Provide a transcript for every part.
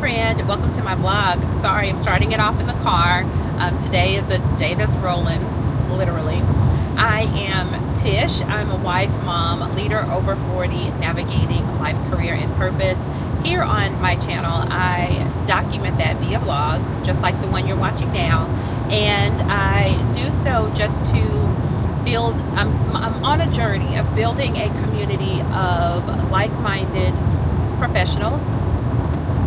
friend, welcome to my vlog. Sorry, I'm starting it off in the car. Today is a day that's rolling, literally. I am Tish. I'm a wife, mom, leader over 40, navigating life, career, and purpose. Here on my channel, I document that via vlogs, just like the one you're watching now. And I do so just to build, I'm on a journey of building a community of like-minded professionals,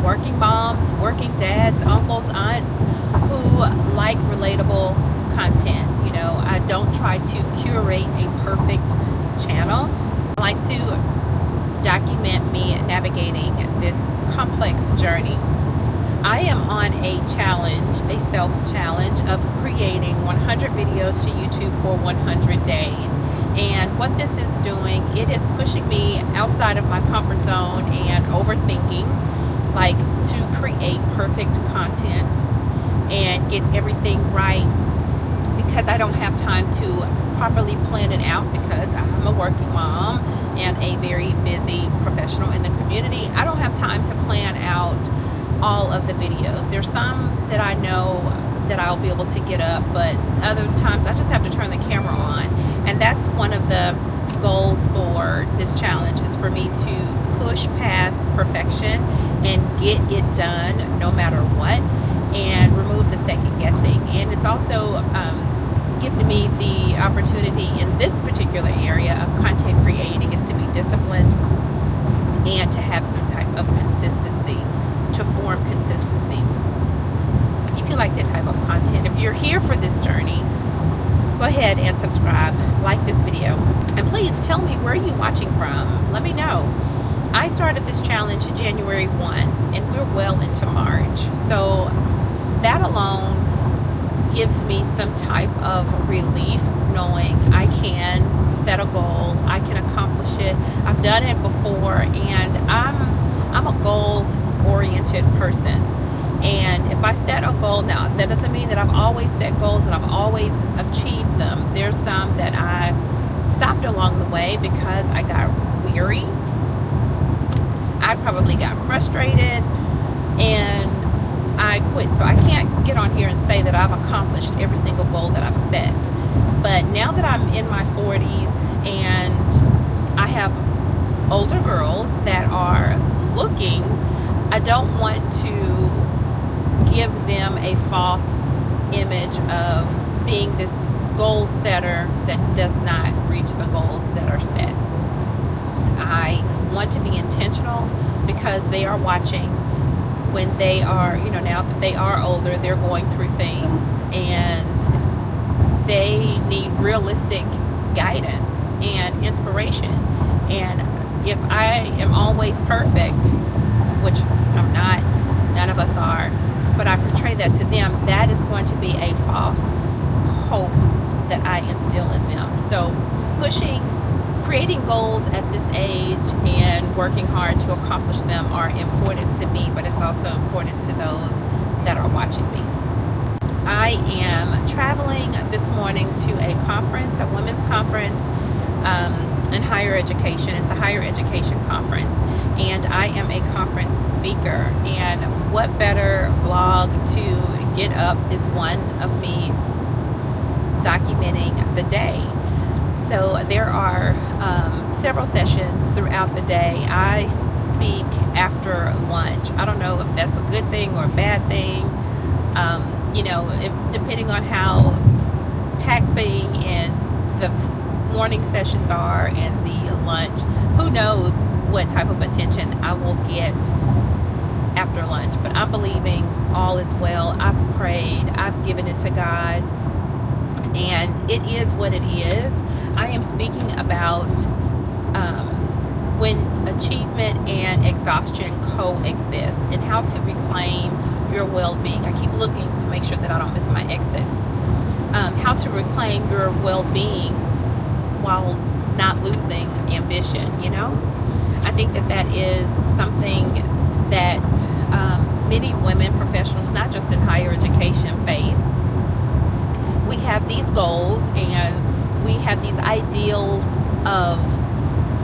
working moms, working dads, uncles, aunts who like relatable content. You know, I don't try to curate a perfect channel. I like to document me navigating this complex journey. I am on a challenge, a self-challenge of creating 100 videos to YouTube for 100 days. And what this is doing, it is pushing me outside of my comfort zone and overthinking, like to create perfect content and get everything right, because I don't have time to properly plan it out because I'm a working mom and a very busy professional in the community. I don't have time to plan out all of the videos. There's some that I know that I'll be able to get up, but other times I just have to turn the camera on. And that's one of the goals for this challenge, is for me to push past perfection and get it done no matter what, and remove the second guessing. And it's also given me the opportunity in this particular area of content creating is to be disciplined and to have some type of consistency, to form consistency. If you like that type of content, if you're here for this journey, go ahead and subscribe, like this video, and please tell me where you're watching from. Let me know. I started this challenge January 1 and we're well into March, so that alone gives me some type of relief knowing I can set a goal, I can accomplish it. I've done it before, and I'm a goals oriented person. And if I set a goal, now that doesn't mean that I've always set goals and I've always achieved them. There's some that I stopped along the way because I got weary. I probably got frustrated and I quit. So I can't get on here and say that I've accomplished every single goal that I've set. But now that I'm in my 40s and I have older girls that are looking, I don't want to give them a false image of being this goal setter that does not reach the goals that are set. I want to be intentional because they are watching. When they are, you know, now that they are older, they're going through things and they need realistic guidance and inspiration. And if I am always perfect, which I'm not, none of us are, but I portray that to them, that is going to be a false hope that I instill in them. So creating goals at this age and working hard to accomplish them are important to me, but it's also important to those that are watching me. I am traveling this morning to a conference, a women's conference in higher education. It's a higher education conference, and I am a conference speaker. And what better vlog to get up is one of me documenting the day. So there are several sessions throughout the day. I speak after lunch. I don't know if that's a good thing or a bad thing. You know, depending on how taxing and the morning sessions are and the lunch, who knows what type of attention I will get after lunch. But I'm believing all is well. I've prayed. I've given it to God. And it is what it is. I am speaking about when achievement and exhaustion coexist and how to reclaim your well-being. I keep looking to make sure that I don't miss my exit. How to reclaim your well-being while not losing ambition, you know? I think that that is something that many women professionals, not just in higher education, face. We have these goals and we have these ideals of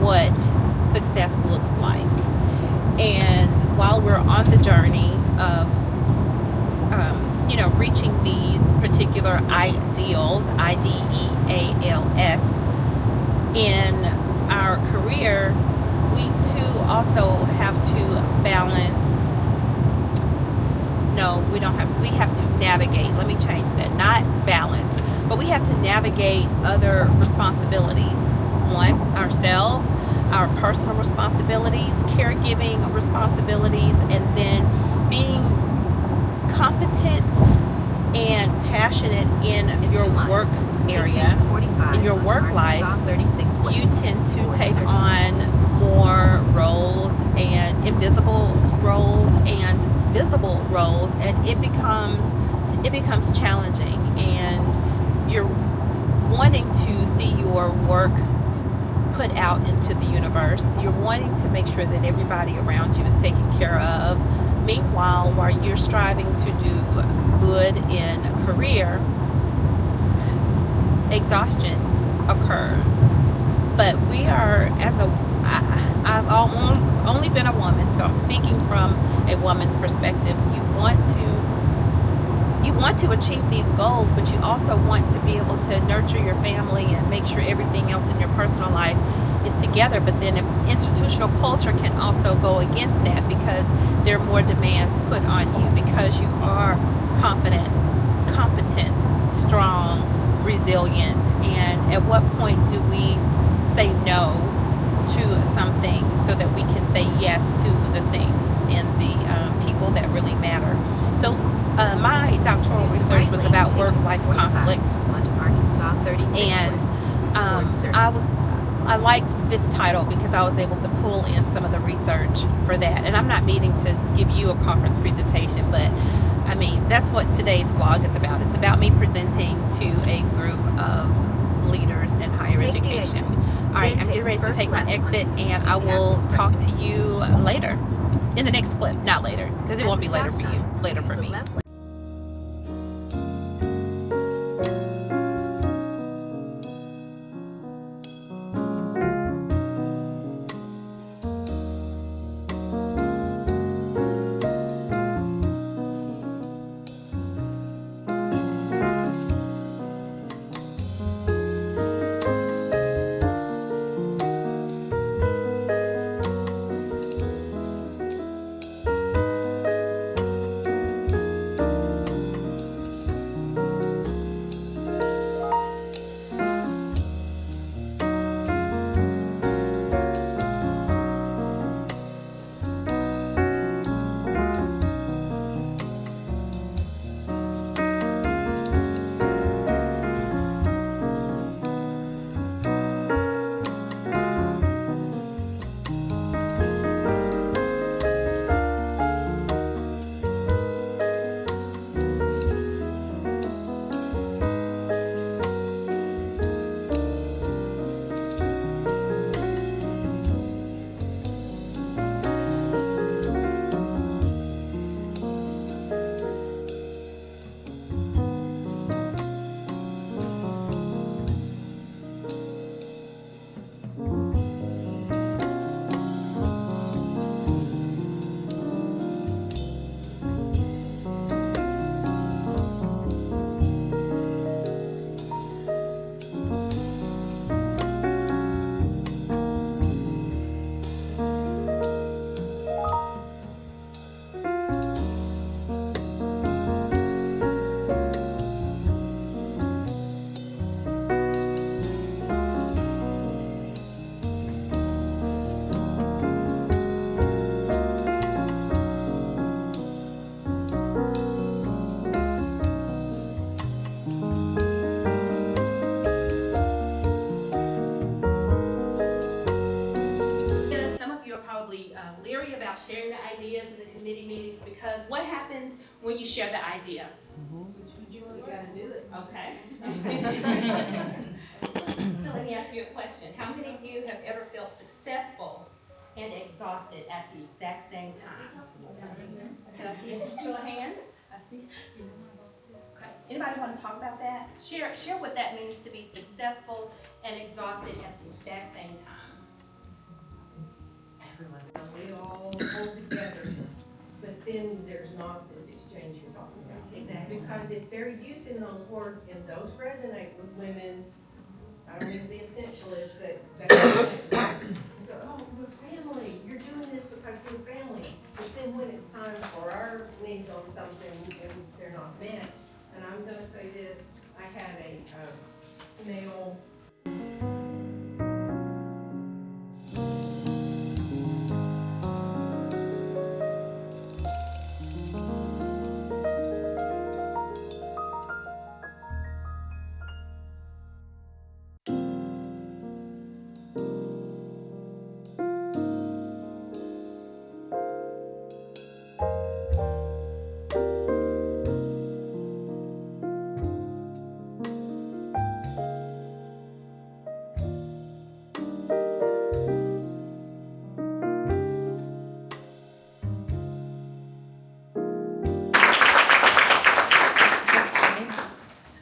what success looks like. And while we're on the journey, of reaching these particular ideals, IDEALS, in our career, we too also have to balance. No, we have to navigate. Let me change that. Not balance, but we have to navigate other responsibilities. One, ourselves, our personal responsibilities, caregiving responsibilities, and then being competent and passionate in your work area, in your work life. You tend to take on more roles, and invisible roles and visible roles, and it becomes challenging, and you're wanting to see your work put out into the universe. You're wanting to make sure that everybody around you is taken care of. Meanwhile, while you're striving to do good in career, exhaustion occurs. But we are, I've only been a woman, so I'm speaking from a woman's perspective. You want to achieve these goals, but you also want to be able to nurture your family and make sure everything else in your personal life is together. But then institutional culture can also go against that, because there are more demands put on you because you are confident, competent, strong, resilient. And at what point do we say no to some things so that we can say yes to the things and the people that really matter? So my doctoral research was about work-life conflict, and I liked this title because I was able to pull in some of the research for that. And I'm not meaning to give you a conference presentation, but I mean, that's what today's vlog is about. It's about me presenting to a group of leaders in higher education. All right, I'm getting ready to take my exit, and I will talk to you later in the next clip. Not later, because it won't be later for you, later for me. Leery about sharing the ideas in the committee meetings, because what happens when you share the idea? You gotta do it. Okay. So let me ask you a question. How many of you have ever felt successful and exhausted at the exact same time? Can I see a show of hands? I see. Okay. Anybody want to talk about that? Share what that means to be successful and exhausted at the exact same time. We all hold together, but then there's not this exchange you're talking about. Exactly. Because if they're using those words and those resonate with women, I don't mean to be essentialist, but that's so, oh, we're family, you're doing this because we're family. But then when it's time for our needs on something and they're not met, and I'm gonna say this, I had a male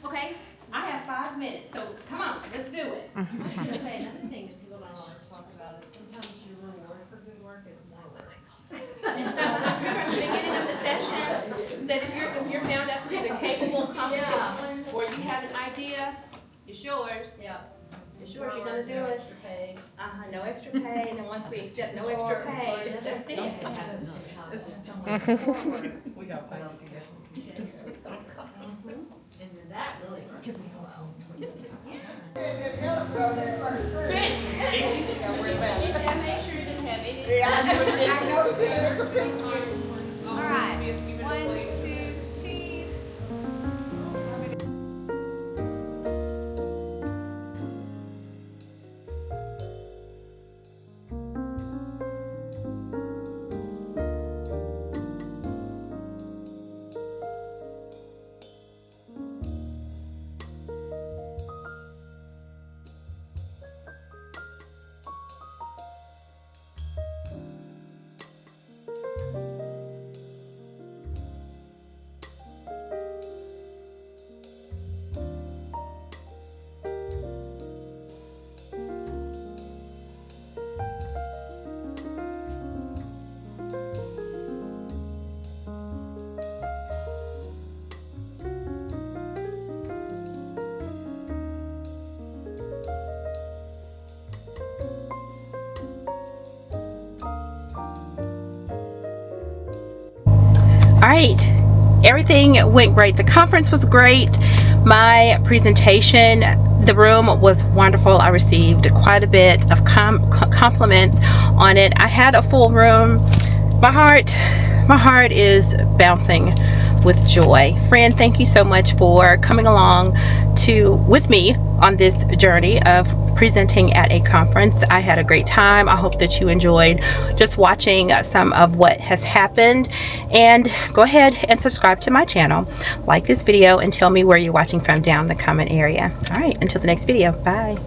Okay, I have 5 minutes, so come on, let's do it. I was gonna say, another thing that people don't always talk about is sometimes your reward for good work is more work. Remember at the beginning of the session, that if you're found out to be the capable, competent one, or you have an idea, it's yours. Yeah. It's yours, you're gonna do No it. extra pay. No extra pay, and then once we accept no extra pay, it's just it. we got paid. And then that really works well. Make sure you didn't have any. All right, 1, 2, cheese. All right, everything went great. The conference was great. My presentation, the room was wonderful. I received quite a bit of compliments on it. I had a full room. My heart is bouncing with joy. Friend, thank you so much for coming along with me on this journey of presenting at a conference. I had a great time. I hope that you enjoyed just watching some of what has happened. And go ahead and subscribe to my channel, like this video, and tell me where you're watching from down in the comment area. All right, until the next video, bye.